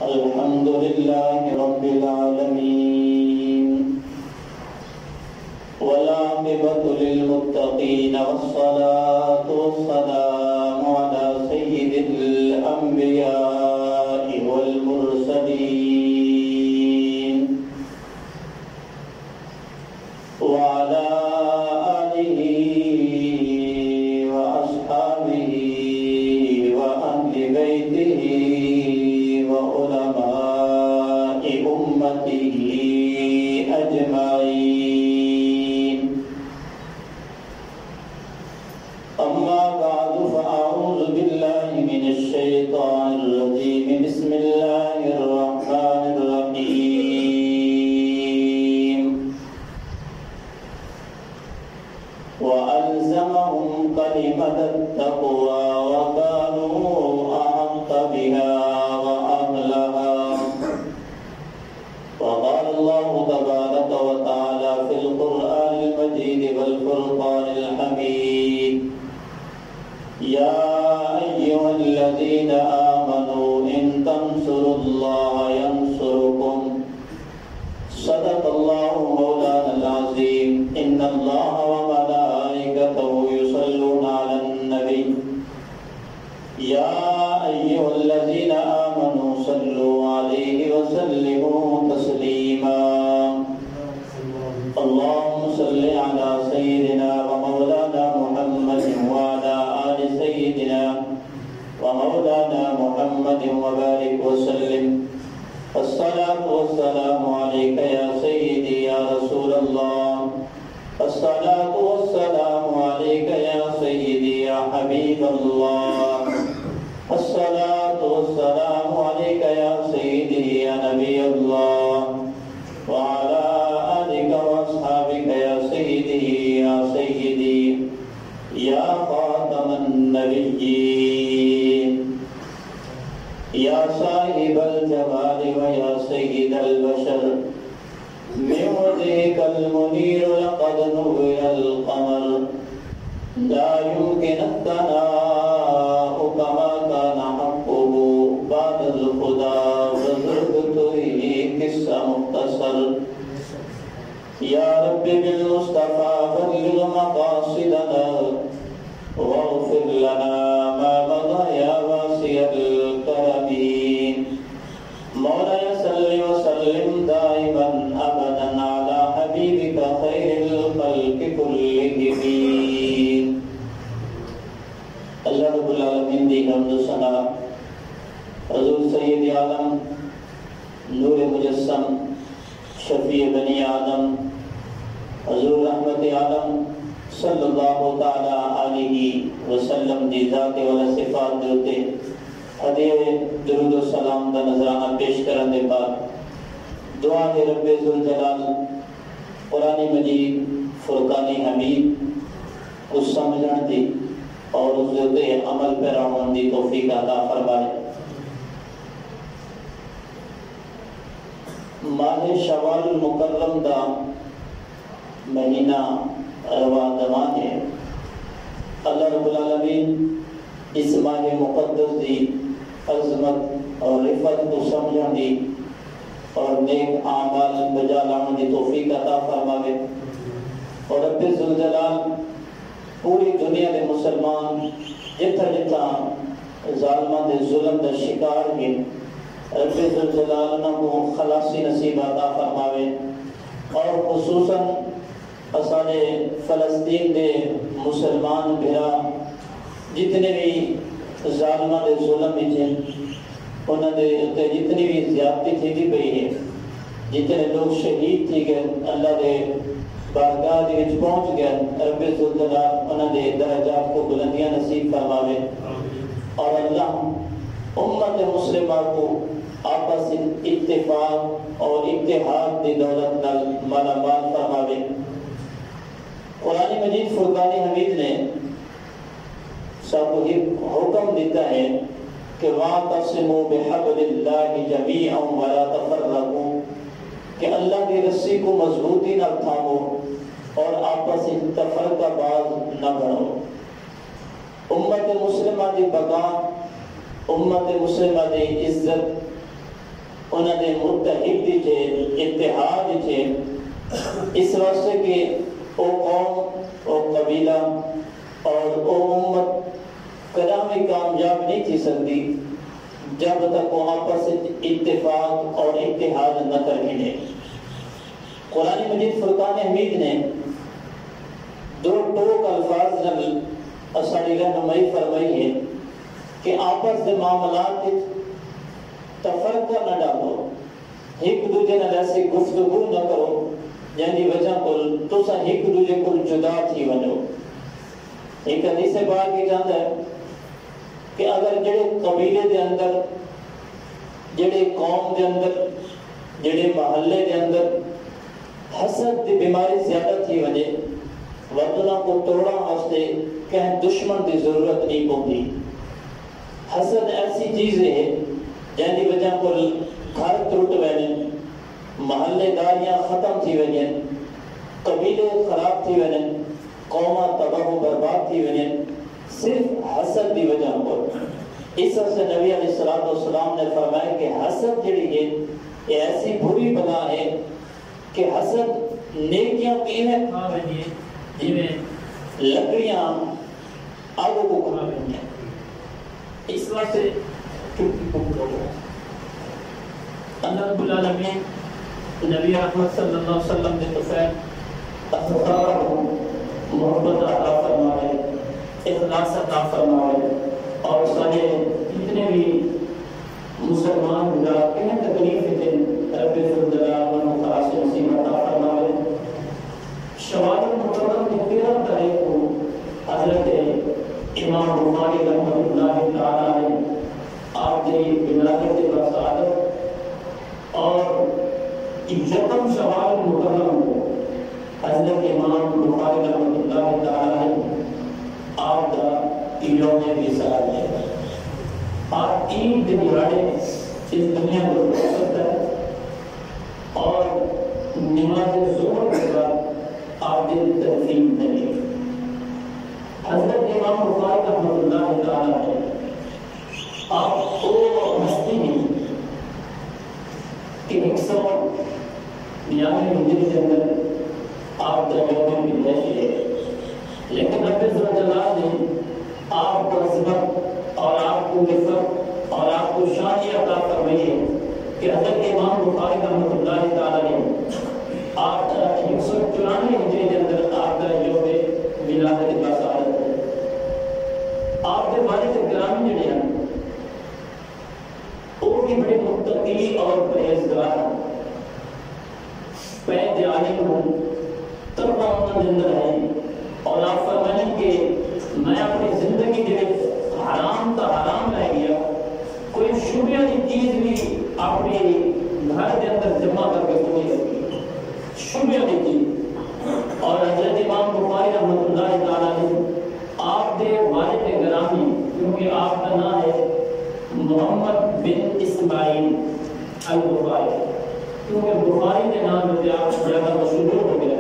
الحمد لله رب العالمين والعاقبة للمتقين والصلاة والسلام على سيد الأنبياء والمرسلين وعلى آله وأصحابه وأهل بيته وعلماء أمته أجمعين. أما بعد فأعوذ بالله من الشيطان الرجيم. بسم الله الرحمن الرحيم. وألزمهم كلمة التقوى وكانوا أحق بها وأهلها. وقال الله تبارك وتعالى في القرآن المجيد والفرقان الحميد: يا أيها الذين آمنوا إن تنصروا الله ينصركم. صدق الله مولانا العظيم. إن الله وملائكته يصلون على النبي يا أيها الذين آمنوا صلوا عليه وسلموا تسليما. اللهم صل على سيدنا ومولانا محمد وعلى آل سيدنا ومولانا محمد وبارك وسلم. الصلاة والسلام عليك يا سيدي يا رسول الله. الصلاة والسلام عليك يا سيدي يا حبيب الله. الصلاة والسلام عليك يا سيدي يا نبي الله. وعلى آلك وأصحابك يا سيدي يا سيدي يا خاتم النبيين يا صاحب الجمال ويا سيد البشر. من وجهك المنير لقد نور القمر. لا يمكن الثناء كما كان حقه بعد الخدا وزرقته قصة مختصر. يا رب بالمصطفى بلغ مقاصدنا واغفر لنا ما مضى يا واسع الكرم. مولاي صل وسلم دائما ابدا على حبيبك خير الخلق كلهم. اللہ رب العالمین دی حمد و ثنا حضور سید عالم نور مجسم شفیع بنی آدم حضور رحمت عالم صلی اللہ تعالی علیہ وسلم دی ذات والا صفات دیتے ہدیہ درود و سلام دا نظرانہ پیش کرن دے بعد دعا ہے رب ذوالجلال قرآن مجید فرقان حمید کو سمجھن دی اور اس دیتے عمل پر رہن دی توفیق عطا فرمائے. ماہ شوال المکرم دا مہینہ رواں دواں ہے. اللہ رب العالمین اس ماہ مقدس دی عظمت اور رفت کو سمجھن دی اور نیک اعمال بجا لاؤن دی توفیق عطا فرماوے. اور رب ذوالجلال پوری دنیا دے مسلمان جتھا جتھا ظالمان دے ظلم دا شکار ہیں رب ذوالجلال انہوں کو خلاصی نصیب عطا فرماوے. اور خصوصاً اسانے فلسطین دے مسلمان بھرا جتنے بھی ظالمان دے ظلم ہیں انہوں دے جتنی بھی زیادتی تھی دی پئی ہے جتنے لوگ شہید تھی گئے اللہ دے بارگاہ دے وچ پہنچ گئے رب ذوالجلال انہوں دے درجات کو بلندیاں نصیب فرماوے. اور اللہ امت مسلمہ کو آپس اتفاق اور اتحاد دی دولت نال مالا مال فرماوے. قرآن مجید فرقان حمید نے سب کو حکم دیتا ہے کہ وَاعْتَصِمُوا بِحَبْلِ اللَّهِ جَمِيعًا وَلَا تَفَرَّقُوا کہ اللہ کی رسی کو مضبوطی نہ تھامو اور آپس تفرقہ باز نہ بڑھو. امت مسلمہ دی بقا، امت مسلمہ دی عزت انہوں نے متحد تھے، اتحاد تھے، اس واسطے کہ وہ قوم، وہ قبیلہ اور وہ امت کبھی کامیاب نہیں تھی سکتی جب تک وہ آپس اتفاق اور اتحاد نہ کر گنے۔ قرآن مجید فرقان حمید نے دو ٹوک الفاظ نل اساڑی رہنمائی فرمائی ہے کہ آپس دے معاملات تفرقہ نہ ڈالو، ایک دوجے نال ایسی گفتگو نہ کرو جن کی وجہ کو تسا ایک دوجے کو جدا تھی ونجو۔ ایک حدیث پاک کی جانتا ہے کہ اگر جڑے قبیلے دے اندر، جڑے قوم دے اندر، جڑے محلے دے اندر حسد دی بیماری زیادہ تھی وجہ وطنہ کو توڑا واسطے کہیں دشمن دی ضرورت نہیں پہنچی۔ حسد ایسی چیز ہے جن کی وجہ کو گھر ٹوٹ وینے، محلے داریاں ختم تھی وینے، قبیلے خراب تھی وینے، قومہ تباہ و برباد تھی وینے، صرف حسد دی وجہ کو۔ اس سے نبی علیہ السلام نے فرمایا کہ حسد جڑی ہے یہ ایسی بری بلا ہے کہ حسد نیکیاں پینے کھا رہی ہے جنہیں لکڑیاں آگ کو کھا رہی ہیں۔ اس واسطے اللہ رب العالمین نبی احمد صلی اللہ علیہ وسلم نے فرمایا اصحاب محبت عطا فرمائے، اخلاص عطا فرمائے، اور سارے جتنے بھی مسلمان گزار کے ہیں تکلیف تھے رب الجلال والمخاص نصیب عطا فرمائے۔ شوال المحرم کی 13 تاریخ کو حضرت امام بخاری رحمۃ اللہ تعالی نے آپ کی ولادت بسعادت، اور یکم شوال المحرم کو حضرت امام بخاری رحمۃ اللہ تعالی نے آپ کا یوم وصال ہے۔ آپ عید دہاڑے اس دنیا کو رخصت ہے اور نماز ظہر کے بعد آپ دن تقسیم کریں۔ حضرت امام بخاری رحمۃ اللہ تعالی ہے آپ کو ہستی ہیں کہ 192 ہجری کے اندر آپ کا یوم پیدائش ہے، لیکن رب الجلال نے آپ کو عظمت اور آپ کو عزت اور آپ کو شان عطا فرمائی ہے کہ حضرت امام بخاری رحمۃ اللہ تعالی نے آپ کا 194 ہجری کے اندر آپ کا یوم ولادت بسعادت ہے۔ آپ کے والد گرامی جڑے ہیں وہ بھی بڑے متقی اور پرہیزگار ہیں، پید عالم ہوں، تقویٰ ان کے اندر ہے، اور آپ فرمائیں کہ میں اپنی زندگی کے حرام تا حرام رہ گیا، کوئی شبیہ کی چیز بھی اپنے گھر کے اندر جمع کر کے کوئی رکھی شبیہ کی چیز۔ اور حضرت امام بخاری رحمۃ اللہ تعالی نے آپ کے والد گرامی، کیونکہ آپ کا نام ہے محمد بن اسماعیل البخاری، کیونکہ بخاری کے نام سے آپ زیادہ مشہور ہو گئے۔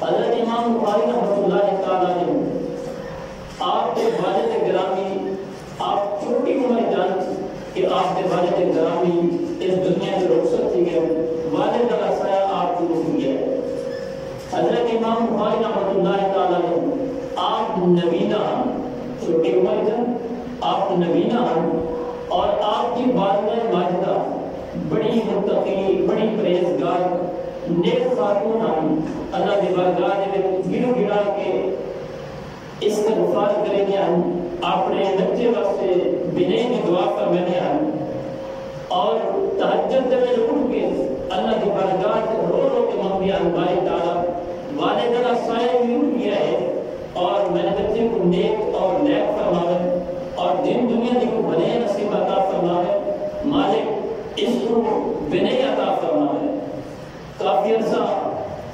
حضرت امام بخاری رحمۃ اللہ تعالی نے آپ کے والد گرامی، آپ چھوٹی عمر جان کہ آپ کے والد گرامی اس دنیا سے رخصت تھی گئے، والد کا سایہ آپ کو رک گیا۔ حضرت امام بخاری رحمۃ اللہ تعالی نے آپ نبینا، چھوٹی عمر جان آپ نبینا، اور آپ کی والدہ ماجدہ بڑی متقی، بڑی پرہیزگار، نیک خاتون ہیں۔ اللہ کی بارگاہ میں گڑ گڑا کے استغفار کریں گے، اپنے بچے واسطے بنے کی دعا فرمانے ہیں، اور تہجد میں اٹھ کے اللہ کی بارگاہ سے رو رو کے مانگے ہیں باری تعالی والد کا سایہ بھی اٹھ گیا ہے، اور میں بچے کو نیک اور نیک فرماوے اور دین دنیا کی کو بنے نصیب عطا فرماوے، مالک اس کو بنے عطا فرماوے۔ کافی عرصہ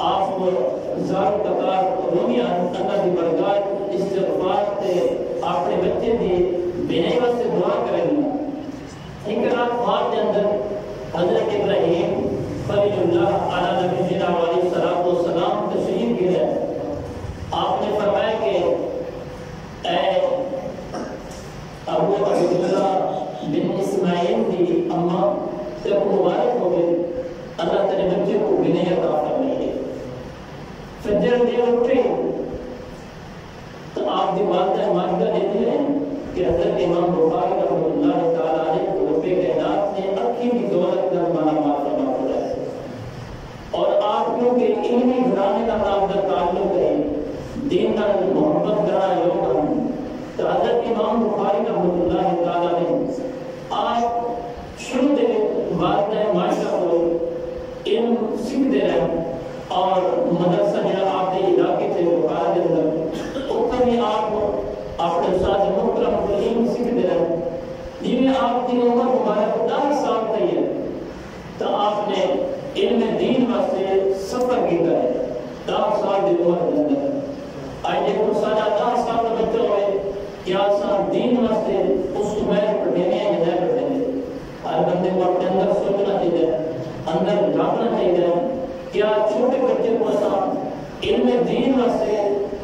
آپ زار قطار رومیاں اللہ کی برکات استغفار سے اپنے بچے دی بنے واسطے دعا کریں گے۔ ایک رات خواب کے اندر حضرت ابراہیم خلیل اللہ علیہ نبینا علیہ السلام تشریف گئے۔ آپ نے فرمایا کہ اے ابو عبداللہ بن اسماعیل کی اماں جب مبارک ہو گئے اللہ تیرے بچے کو بنے عطا فرمائیے. فجر دے اٹھے تو آپ دی والدہ ماجدہ دیتے ہیں کہ حضرت امام بخاری رحمۃ اللہ تعالیٰ علیہ کو رب کائنات نے اکھی کی دولت کا مالا مال فرما دیا ہے. اور آپ کیونکہ علمی گھرانے کا آپ کا تعلق ہے, دین کا محبت کرا لوگ ہیں, تو حضرت امام بخاری رحمۃ اللہ تعالیٰ نے آپ شروع سے والدہ ماجدہ کو علم سیکھتے رہے اور مدرسہ جو آپ کے علاقے سے بخار کے اندر اتنا بھی آپ اپنے استاد محترم کو علم سیکھتے رہے. جی میں آپ کی عمر مبارک 10 سال تھی ہے تو آپ نے علم دین واسطے سفر کیا ہے 10 سال کی عمر کے اندر. آج دیکھو سارا 10 سال کا بچہ ہوئے کیا سال دین واسطے اس کو میں پڑھنے یا نہیں پڑھنے. ہر بندے کو اپنے اندر سوچنا چاہیے, اندر جھانکنا چاہیے کیا چھوٹے بچے کو آسان علم دین واسطے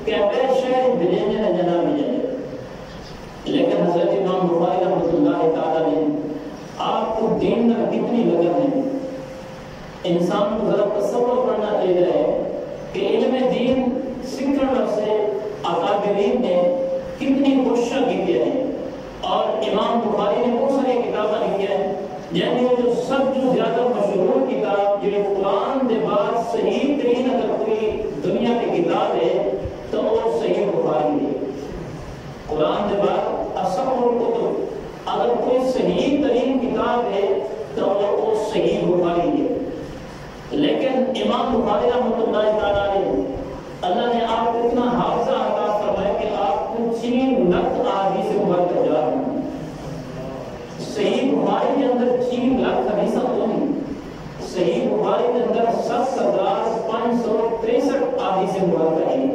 کیا شہر بھیجنے نہ جانا بھی جائے. لیکن حضرت امام بخاری رحمۃ اللہ تعالیٰ نے آپ کو دین میں کتنی لگن ہے. انسان کو ذرا تصور کرنا چاہیے کہ علم دین سیکھنے واسطے اکابرین نے کتنی کوششیں کی ہیں. اور امام بخاری نے بہت ساری کتابیں لکھی ہیں جن میں جو سب جو زیادہ مشہور کتاب جو قرآن کے بعد صحیح ترین اگر کوئی دنیا کی کتاب ہے تو وہ صحیح بخاری ہے. قرآن کے بعد اصح الکتب اگر کوئی صحیح ترین کتاب ہے تو وہ صحیح بخاری ہے. لیکن امام بخاری رحمۃ اللہ تعالیٰ نے اللہ نے آپ کو اتنا حافظہ عطا فرمایا کہ آپ کو 3 لاکھ احادیث مبارکہ یاد ہیں. صحیح بخاری کے اندر 3 لاکھ حدیث تو نہیں, صحیح بخاری کے اندر 7,563 احادیث مبارکہ ہیں.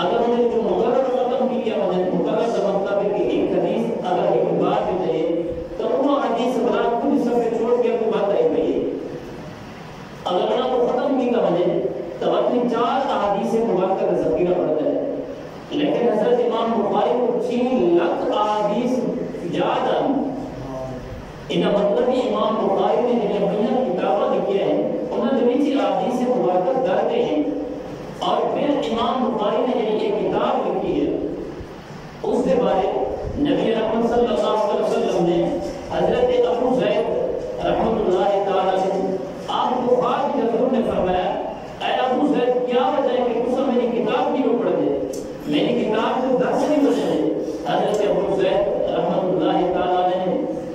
اگر انہیں جو مقرر رقم کیا مقرر کا مطلب ہے کہ ایک حدیث اگر ایک بار بھی ہے تو وہ حدیث بنا خود سب سے چھوڑ کے بات آئی گئی ہے. اگر انہوں کو ختم کی کا وجہ تو اپنی 4 احادیث مبارکہ کا ذخیرہ بڑھتا ہے. لیکن حضرت امام بخاری کو 3 لاکھ احادیث یاد ہیں. ان مطلب امام بخاری نے جنہیں بڑیاں کتابیں لکھی ہیں انہوں نے بھی احادیث مبارکہ درد ہیں. اور پھر امام بخاری نے جنہیں یہ کتاب لکھی ہے اس کے بارے نبی رحمت صلی اللہ علیہ وسلم نے حضرت ابو زید رحمۃ اللہ تعالیٰ نے آپ کو خاص حضور نے فرمایا اے ابو زید کیا وجہ ہے کہ تم میری کتاب کیوں پڑھ دے, میری کتاب سے درس نہیں بنے. حضرت ابو زید رحمۃ اللہ تعالیٰ نے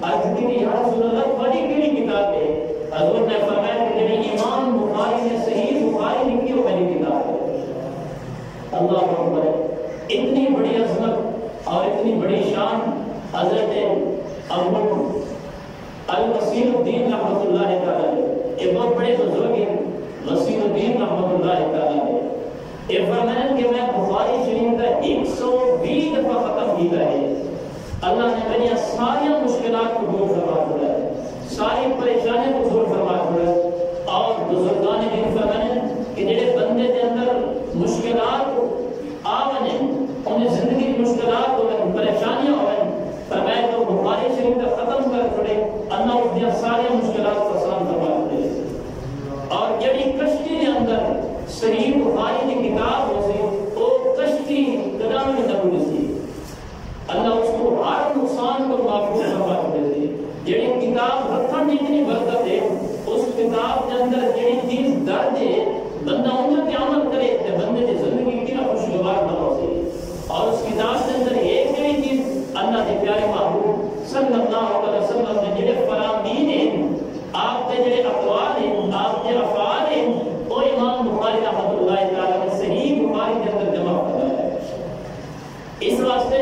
عرض کی یا رسول اللہ بڑی کیڑی کتاب ہے. حضور نے فرمایا کہ جنہیں امام بخاری نے صحیح بخاری لکھی وہ میری کتاب ہے. اللہ اکبر. اتنی بڑی عظمت اور اتنی بڑی شان حضرت ابو الوسیل الدین رحمۃ اللہ تعالیٰ نے, یہ بہت بڑے بزرگ ہیں وسیل الدین رحمۃ اللہ تعالیٰ نے, یہ فرمایا کہ میں بخاری شریف کا 120 دفعہ ختم کیا ہے. اللہ نے میری ساری مشکلات کو دور فرما دیا ہے, ساری پریشانیوں کو دور فرما دیا ہے. اور بزرگان دین فرمایا کہ جڑے بندے کے اندر مشکلات آونے انہیں زندگی کی مشکلات ہوئے پریشانیاں ہوئے فرمایا تو بخاری شریف کا ختم کر چھوڑے اللہ اس دیا ساری مشکلات کو آسان فرما دے. اور جڑی کشتی کے اندر صحیح بخاری کی کتاب ہو سی وہ کشتی قدم میں نہ سی اللہ اس کو ہر نقصان کو محفوظ فرما دے. جڑی کتاب رکھن جتنی برکت ہے اس کتاب کے اندر جڑی چیز درد ہے بندہ ان پر عمل کرے تو بندے کی زندگی کی خوشگوار نہ ہو سی. اور اس کتاب کے اندر ایک جڑی چیز اللہ کے پیارے محبوب صلی اللہ علیہ وسلم نے جڑے فرامین ہیں آپ کے جڑے اقوال ہیں آپ کے افعال ہیں وہ امام بخاری رحمۃ اللہ تعالیٰ نے صحیح بخاری کے اندر جمع کروایا ہے. اس واسطے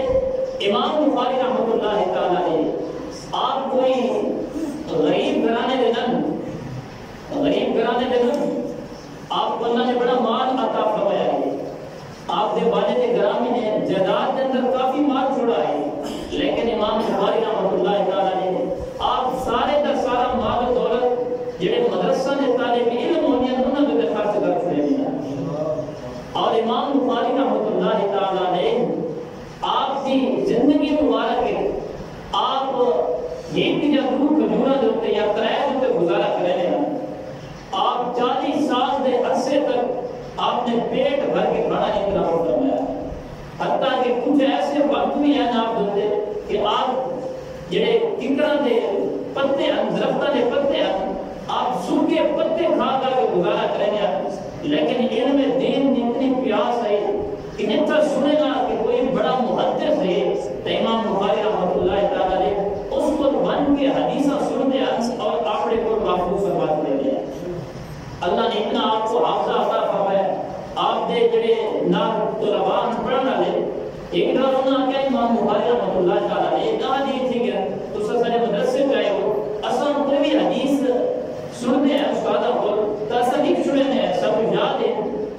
امام بخاری رحمۃ اللہ تعالیٰ نے آپ کوئی غریب گھرانے دے آپ کو اللہ نے بڑا مال عطا فرمایا ہے. آپ کے والد گرامی نے جائیداد کے اندر کافی مال چھوڑا ہے. لیکن امام بخاری رحمۃ اللہ تعالیٰ نے آپ سارے کا سارا مال و دولت جڑے مدرسہ نے طالب علم ہونے انہوں نے خرچ کر چھوڑے. اور امام بخاری رحمۃ اللہ تعالیٰ نے آپ کی زندگی مبارک آپ ایک یا دو کھجورا دیتے یا کرایہ جڑے کنکراں دے پتے ہیں درختاں دے پتے ہیں آپ سوکھے پتے کھا کر کے گزارا کریں گے لیکن علم دین میں اتنی پیاس ہے کہ جتنا سنے گا کہ کوئی بڑا محدث ہے تو امام بخاری رحمۃ اللہ تعالی علیہ اس کو بن کے حدیثاں سنتے ہیں اور اپنے کو محفوظ فرما دے گا اللہ نے اتنا آپ کو حافظہ عطا فرمایا آپ دے جڑے نا طلباء پڑھن والے ایک بار انہاں کہ امام بخاری رحمۃ اللہ تعالی علیہ کہا دی تھی کہ تو سارے مدرسے گئے ہو اساں کوئی حدیث سنتے ہیں استاد کو تصدیق سننے ہیں سب یاد ہے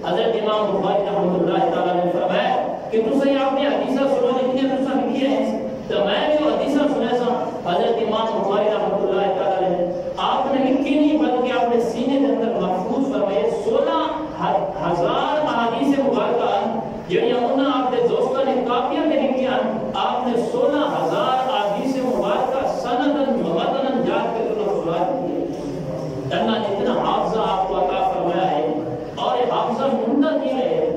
حضرت امام بخاری رحمۃ اللہ تعالی نے فرمایا کہ تسیں اپنی حدیثاں سنو جتنی تساں لکھی ہیں تو میں بھی وہ حدیثاں سنے سا حضرت امام بخاری رحمۃ اللہ تعالی نے آپ نے لکھی نہیں بلکہ آپ نے سینے کے اندر محفوظ فرمائے 16,000 احادیث مبارکہ جڑیاں انہاں آپ کے دوستوں نے کاپیاں میں لکھی ہیں آپ نے 16,000 احادیث مبارکہ سندن متن جات کے انہاں سنا دی اللہ نے اتنا حافظہ آپ کو عطا فرمایا ہے اور یہ حافظہ منڈا دیا ہے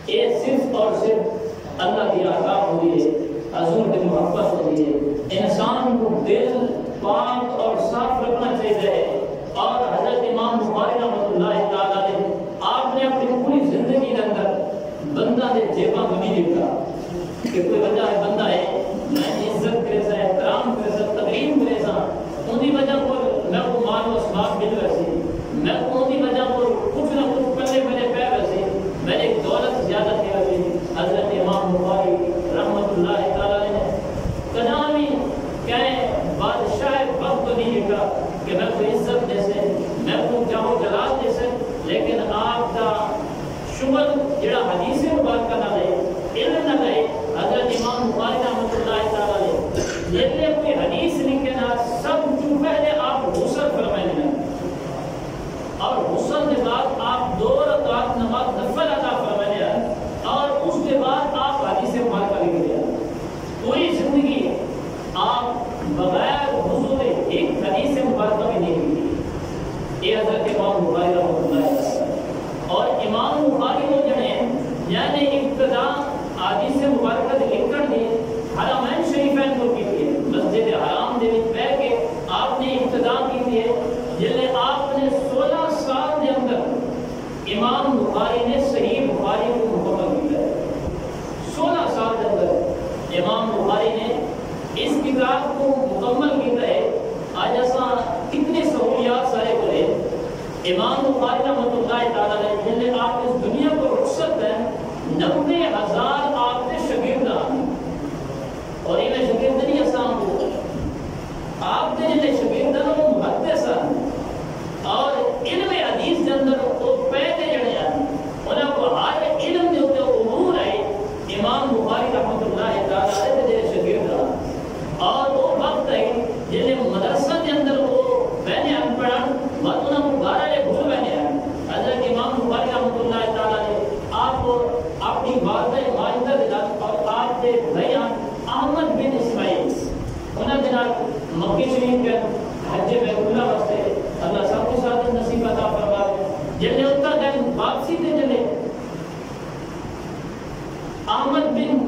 یہ صرف اور صرف اللہ کی عطا ہوئی ہے حضور کی محبت ہوئی ہے انسان کو دل پاک اور صاف رکھنا چاہیے اور حضرت امام بخاری رحمۃ اللہ تعالی نے آپ نے اپنی پوری زندگی کے اندر بندہ دے جیباں کو نہیں دیکھا کہ کوئی وجہ ہے بندہ ہے میں عزت کرے سا احترام کرے سا تقریم کرے سا ان کی وجہ کو میں کو مال و اسباب مل ویسے میں کو ان کی وجہ کو کچھ نہ کچھ پلے میرے پہ ویسے میرے دولت زیادہ تھی ویسے حضرت امام بخاری رحمۃ اللہ تعالی نے کدامی کہیں بادشاہ وقت نہیں دیکھا کہ میں کو عزت دے سے میں کو جاہو جلال دے سے لیکن آپ کا شغل جڑا حدیث مبارکہ نہ لے علم نہ لے حضرت امام بخاری رحمۃ اللہ تعالی نے جتنے کوئی حدیث لکھے نا سب جو پہلے آپ غسل فرمائے نا اور غسل کے بعد آپ 2 رکعت نماز نفل ادا فرمائے نا اور اس کے بعد آپ حدیث مبارکہ لکھ دیا پوری زندگی آپ بغیر وضو کے ایک حدیث مبارکہ بھی نہیں لکھی یہ حضرت امام بخاری رحمۃ اللہ تعالی اور امام بخاری کو جڑے یعنی ابتدا حدیث مبارکہ لکھن دی حرمین شریفین کو کی ہے مسجد حرام دے وچ بیٹھ کے آپ نے ابتدا کی ہے جلے آپ نے 16 سال دے اندر امام بخاری نے صحیح بخاری کو مکمل کیا ہے 16 سال دے اندر امام بخاری نے اس کتاب کو مکمل کیا ہے آج ایسا کتنے سہولیات سارے کرے امام بخاری رحمۃ اللہ تعالی نے جلے آپ اس دنیا کو رخصت ہے 90,000 آپ کے شاگردان اور یہ شاگرد نہیں آسان کو آپ کے جلے شاگردان وہ محدث ہیں اور علم حدیث کے اندر وہ پہلے جڑے ہیں انہوں کو ہر علم کے اوپر امور ہے امام بخاری رحمۃ اللہ تعالی نے جڑے شاگرد اور وہ وقت ہے جلے مدرسہ کے اندر وہ بہنے ان پڑھن بات انہوں کو گارے بھول بہنے ہیں حضرت امام بخاری رحمۃ اللہ تعالی نے آپ اپنی والدہ ماجدہ دے اور آپ کے بھائیاں احمد بن اسماعیل انہوں نے مکہ شریف کے حج بیت اللہ واسطے اللہ سب کو سعادت نصیب عطا فرمائے جلے اتنا دن واپسی تے جلے احمد بن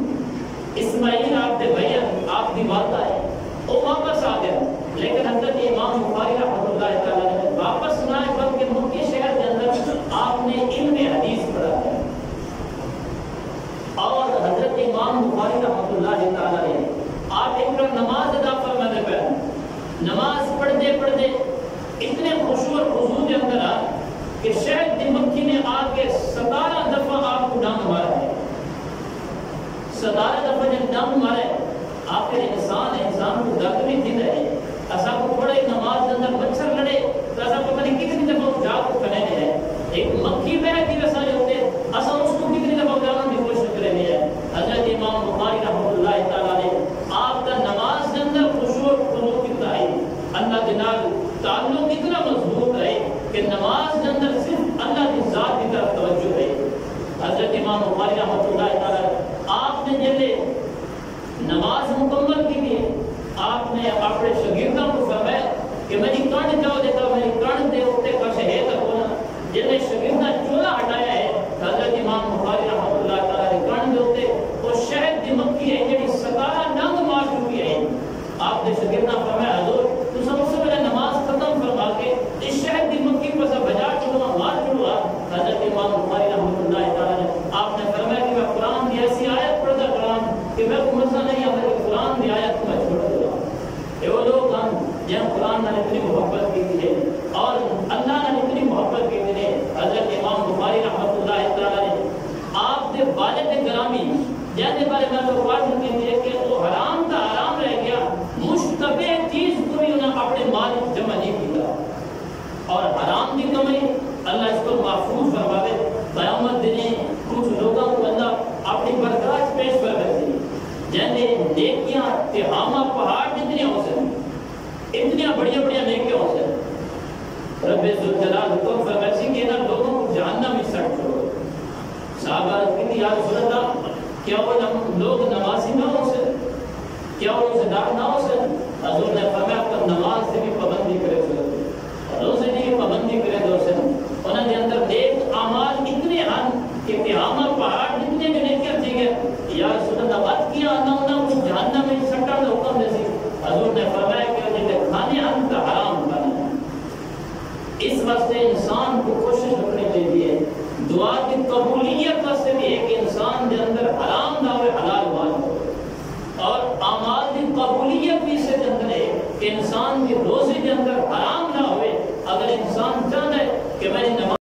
اسماعیل آپ کے بھائیاں آپ کی والدہ ہے وہ واپس آ گیا لیکن حضرت امام بخاری رحمۃ اللہ تعالی نے واپس نہ آئے بلکہ مکہ شہر کے اندر آپ نے علم حدیث پڑھا ہے اور حضرت امام بخاری رحمۃ اللہ تعالی نے آپ ایک نماز ادا فرمانے پہ نماز پڑھتے پڑھتے اتنے خشوع اور خضوع کے اندر آ کہ شہد کی مکھی نے آ کے 17 دفعہ آپ کو ڈنگ مارا ہے 17 دفعہ جب ڈنگ مارے آخر انسان کو درد بھی دل ہے ایسا کو پڑھے نماز کے اندر مچھر لڑے تو ایسا پتہ نہیں کتنی دفعہ جا کو کھنے ہے ایک مکھی بیٹھ کی ویسا جو ہوتے ایسا اس کو کتنی دفعہ جانا کی کوشش کرے ہے حضرت امام بخاری رحمۃ اللہ تعالی نے آپ کا نماز کے اندر خشوع اور خضوع کتنا ہے اللہ کے نال تعلق اتنا مضبوط ہے کہ نماز کے اندر صرف نے اتنی محبت کی ہے اور اللہ نے اتنی محبت کی ہے. حضرت امام بخاری رحمۃ اللہ تعالی نے آپ کے والد گرامی جیسے بارے میں تو واضح کہتے ہیں کہ وہ حرام کا حرام رہ گیا, مشتبہ چیز کو بھی انہیں اپنے مال جمع نہیں کیا اور حرام کی کمائی اللہ اس کو محفوظ فرماوے. قیامت دنے کچھ لوگوں کو اللہ اپنی برداشت پیش کر دیتے جیسے نیکیاں تہامہ پہاڑ جتنے ہو سکیں, اتنی بڑی بڑی نیکیاں ہو سکیں. رب ذوالجلال حکم فرمائے کہ نہ لوگوں کو جہنم میں سٹ چھوڑو. صحابہ کہتے یا رسول اللہ کیا وہ لوگ نمازی نہ ہو سکے, کیا وہ روزدار نہ ہو سکے؟ حضور نے فرمایا کہ نماز سے بھی پابندی کرے روزے کی پابندی کرے دوسرے انہوں نے اندر نیک اعمال اتنے ہیں کہ قیامہ پہاڑ جتنے بھی نیکیاں تھی گئے یا رسول اللہ بات کیا انہوں نے جہنم میں سٹا کا حکم دے سی. حضور نے فرمایا کہ جنہیں کھانے ہم کا حرام کرنا. اس واسطے انسان کو کوشش کرنی چاہیے دعا کی قبول